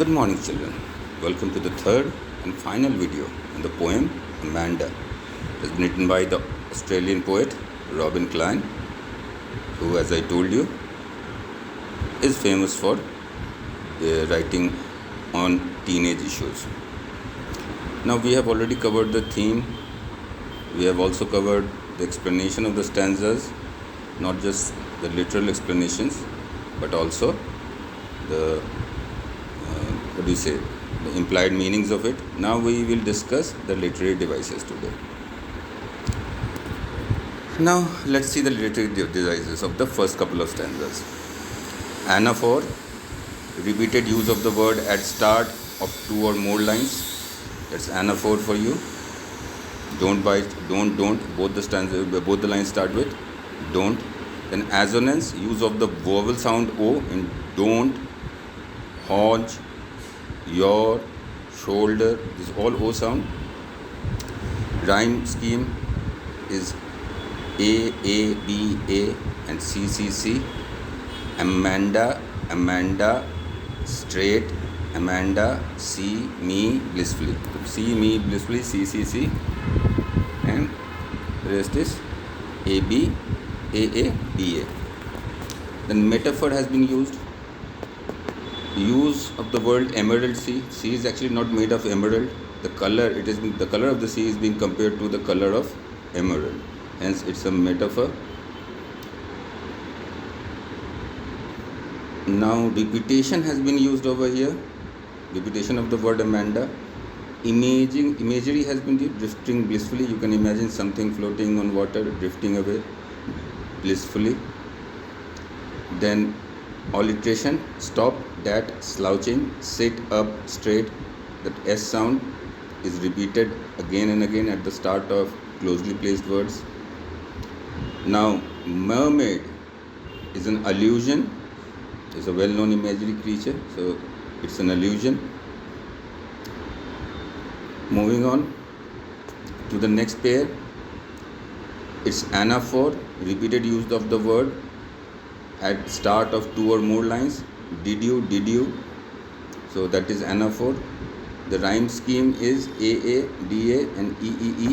Good morning, children. Welcome to the third and final video on the poem Amanda. It has been written by the Australian poet Robin Klein, who, as I told you, is famous for writing on teenage issues. Now, we have already covered the theme. We have also covered the explanation of the stanzas, not just the literal explanations, but also the the implied meanings of it. Now we will discuss the literary devices today. Now let's see the literary devices of the first couple of stanzas. Anaphor, repeated use of the word at start of two or more lines. That's anaphor for you. Don't bite, don't, both the lines start with don't. Then assonance, use of the vowel sound O in don't, hodge, your, shoulder, this is all O sound. Rhyme scheme is A, B, A and C, C. Amanda, straight. Amanda, see me blissfully. See me blissfully, C. And the rest is A, B, A, B, A. Then metaphor has been used. Use of the word emerald sea. Sea is actually not made of emerald. The color of the sea is being compared to the color of emerald. Hence, it's a metaphor. Now, repetition has been used over here. Repetition of the word Amanda. Imagery has been used. Drifting blissfully. You can imagine something floating on water, drifting away blissfully. Then alliteration, stop, that, slouching, sit up, straight. That S sound is repeated again and again at the start of closely placed words. Now, mermaid is an allusion. It's a well-known imaginary creature, so it's an allusion. Moving on to the next pair. It's anaphor, repeated use of the word at start of two or more lines. Did you? So that is anaphor. The rhyme scheme is A, DA and E.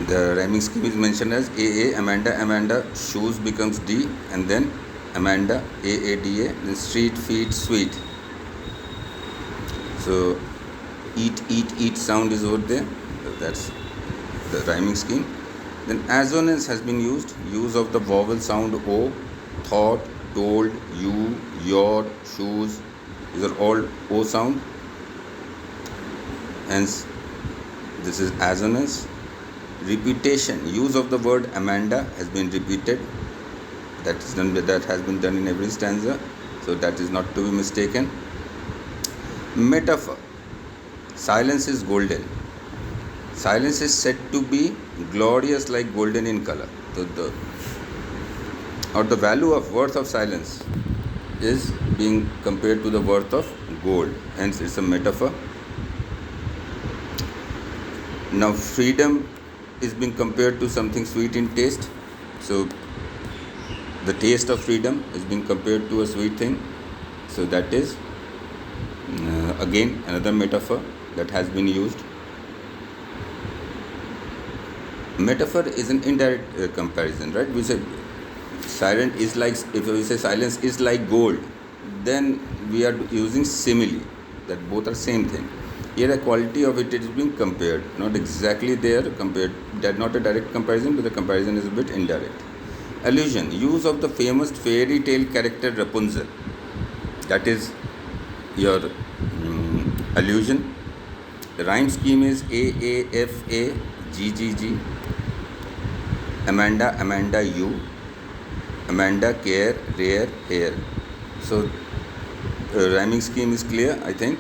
The rhyming scheme is mentioned as A, Amanda, shoes becomes D, and then Amanda, A, DA, then street, feet, sweet. So eat sound is over there. That's the rhyming scheme. Then assonance has been used. Use of the vowel sound O, thought, told, you, your, shoes. These are all O sound. Hence, this is assonance. Repetition. Use of the word Amanda has been repeated. That has been done in every stanza. So that is not to be mistaken. Metaphor. Silence is golden. Silence is said to be glorious like golden in color. So the value of worth of silence is being compared to the worth of gold. Hence, it's a metaphor. Now, freedom is being compared to something sweet in taste. So, the taste of freedom is being compared to a sweet thing. So, that is again another metaphor that has been used. Metaphor is an indirect comparison, right? We say if we say silence is like gold, then we are using simile, that both are same thing. Here a quality of it is being compared, not exactly there compared. That not a direct comparison, but the comparison is a bit indirect. Allusion, use of the famous fairy tale character Rapunzel. That is your allusion. The rhyme scheme is A, F, A, G. Amanda, you. Amanda, care, rare, hair. So, rhyming scheme is clear, I think.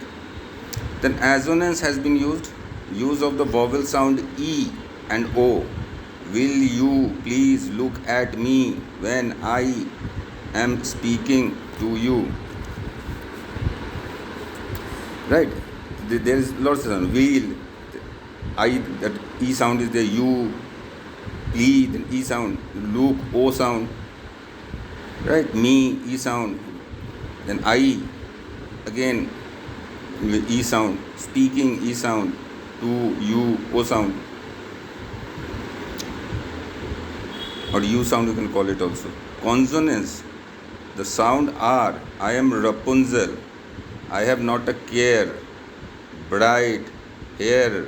Then assonance has been used. Use of the vowel sound E and O. Will you please look at me when I am speaking to you? Right? There is lots of sound. Will, that E sound is there. You, E, then E sound, look, O sound. right? Me, E sound. Then I, again, E sound. Speaking, E sound. To, you, O sound. Or U sound you can call it also. Consonants, the sound R. I am Rapunzel. I have not a care. Bright, hair.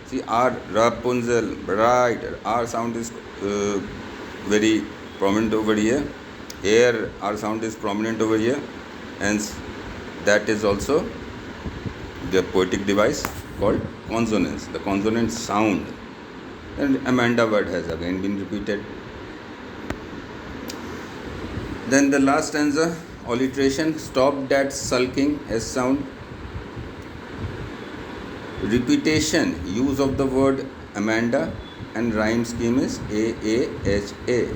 See, R, Rapunzel, bright. R sound is very prominent over here. Air, R sound is prominent over here. Hence, that is also the poetic device called consonance. The consonant sound. And Amanda word has again been repeated. Then the last stanza, alliteration. Stop that sulking, S sound. Repetition, use of the word Amanda, and rhyme scheme is A-A-H-A.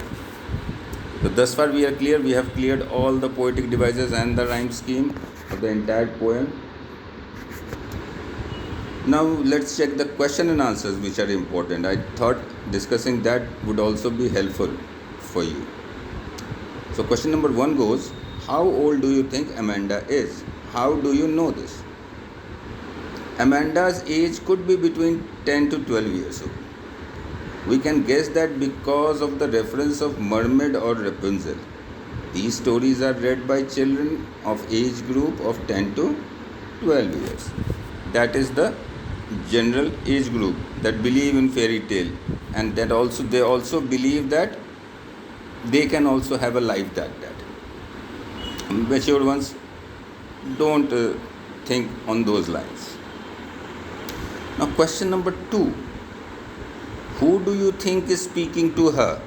So thus far we are clear. We have cleared all the poetic devices and the rhyme scheme of the entire poem. Now let's check the question and answers, which are important. I thought discussing that would also be helpful for you. So question number 1 goes, how old do you think Amanda is? How do you know this? Amanda's age could be between 10 to 12 years old. We can guess that because of the reference of mermaid or Rapunzel. These stories are read by children of age group of 10 to 12 years. That is the general age group that believe in fairy tale, and that also they also believe that they can also have a life like that. Mature ones don't think on those lines. Now question number 2. Who do you think is speaking to her?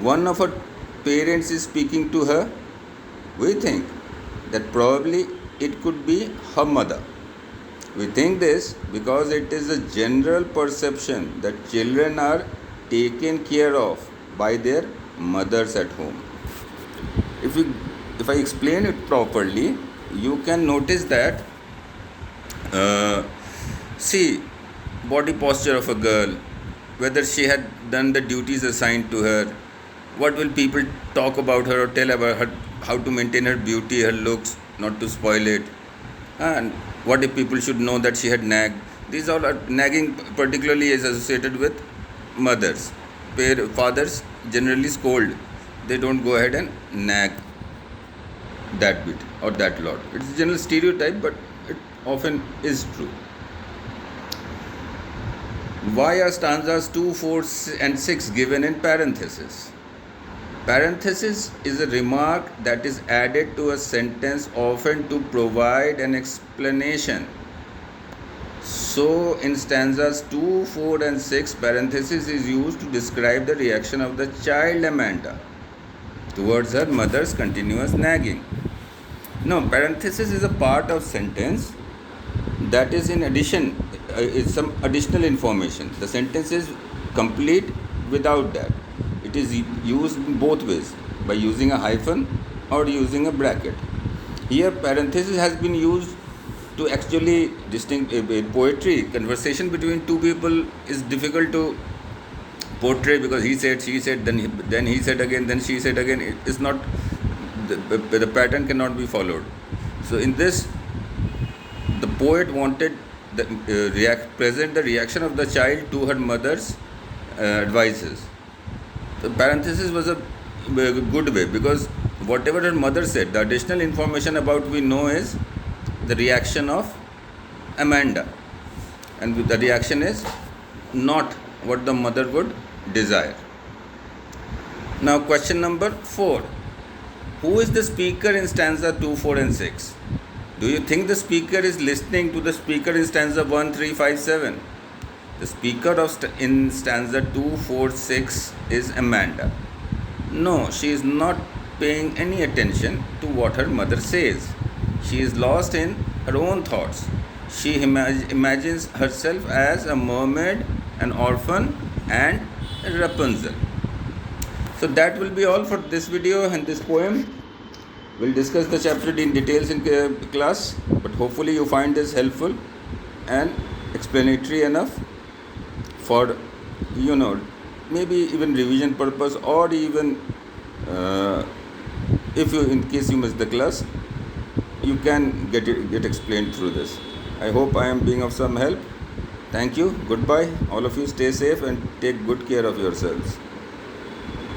One of her parents is speaking to her. We think that probably it could be her mother. We think this because it is a general perception that children are taken care of by their mothers at home. If I explain it properly, you can notice that see, body posture of a girl, whether she had done the duties assigned to her, what will people talk about her or tell about her, how to maintain her beauty, her looks, not to spoil it, and what if people should know that she had nagged. These all are nagging, particularly is associated with mothers. Fathers generally scold, they don't go ahead and nag that bit or that lot. It's a general stereotype, but it often is true. Why are stanzas 2, 4, and 6 given in parenthesis? Parenthesis is a remark that is added to a sentence, often to provide an explanation. So in stanzas 2, 4, and 6, parenthesis is used to describe the reaction of the child Amanda towards her mother's continuous nagging. No, parenthesis is a part of sentence that is in addition, is some additional information. The sentence is complete without that. It is used in both ways, by using a hyphen or using a bracket. Here parenthesis has been used to actually distinguish poetry. Conversation between two people is difficult to portray because he said, she said, then he said again, then she said again. It is not, the pattern cannot be followed. So in this, the poet wanted present the reaction of the child to her mother's advices. The parenthesis was a good way, because whatever her mother said, the additional information about we know is the reaction of Amanda, and the reaction is not what the mother would desire. Now question number 4. Who is the speaker in stanza 2, 4, and 6? Do you think the speaker is listening to the speaker in stanza 1, 3, 5, 7? The speaker in stanza 2, 4, 6 is Amanda. No, she is not paying any attention to what her mother says. She is lost in her own thoughts. She imagines herself as a mermaid, an orphan, and Rapunzel. So that will be all for this video and this poem. We'll discuss the chapter in details in class, but hopefully you find this helpful and explanatory enough for, maybe even revision purpose, or even if you, in case you miss the class, you can get explained through this. I hope I am being of some help. Thank you. Goodbye. All of you stay safe and take good care of yourselves.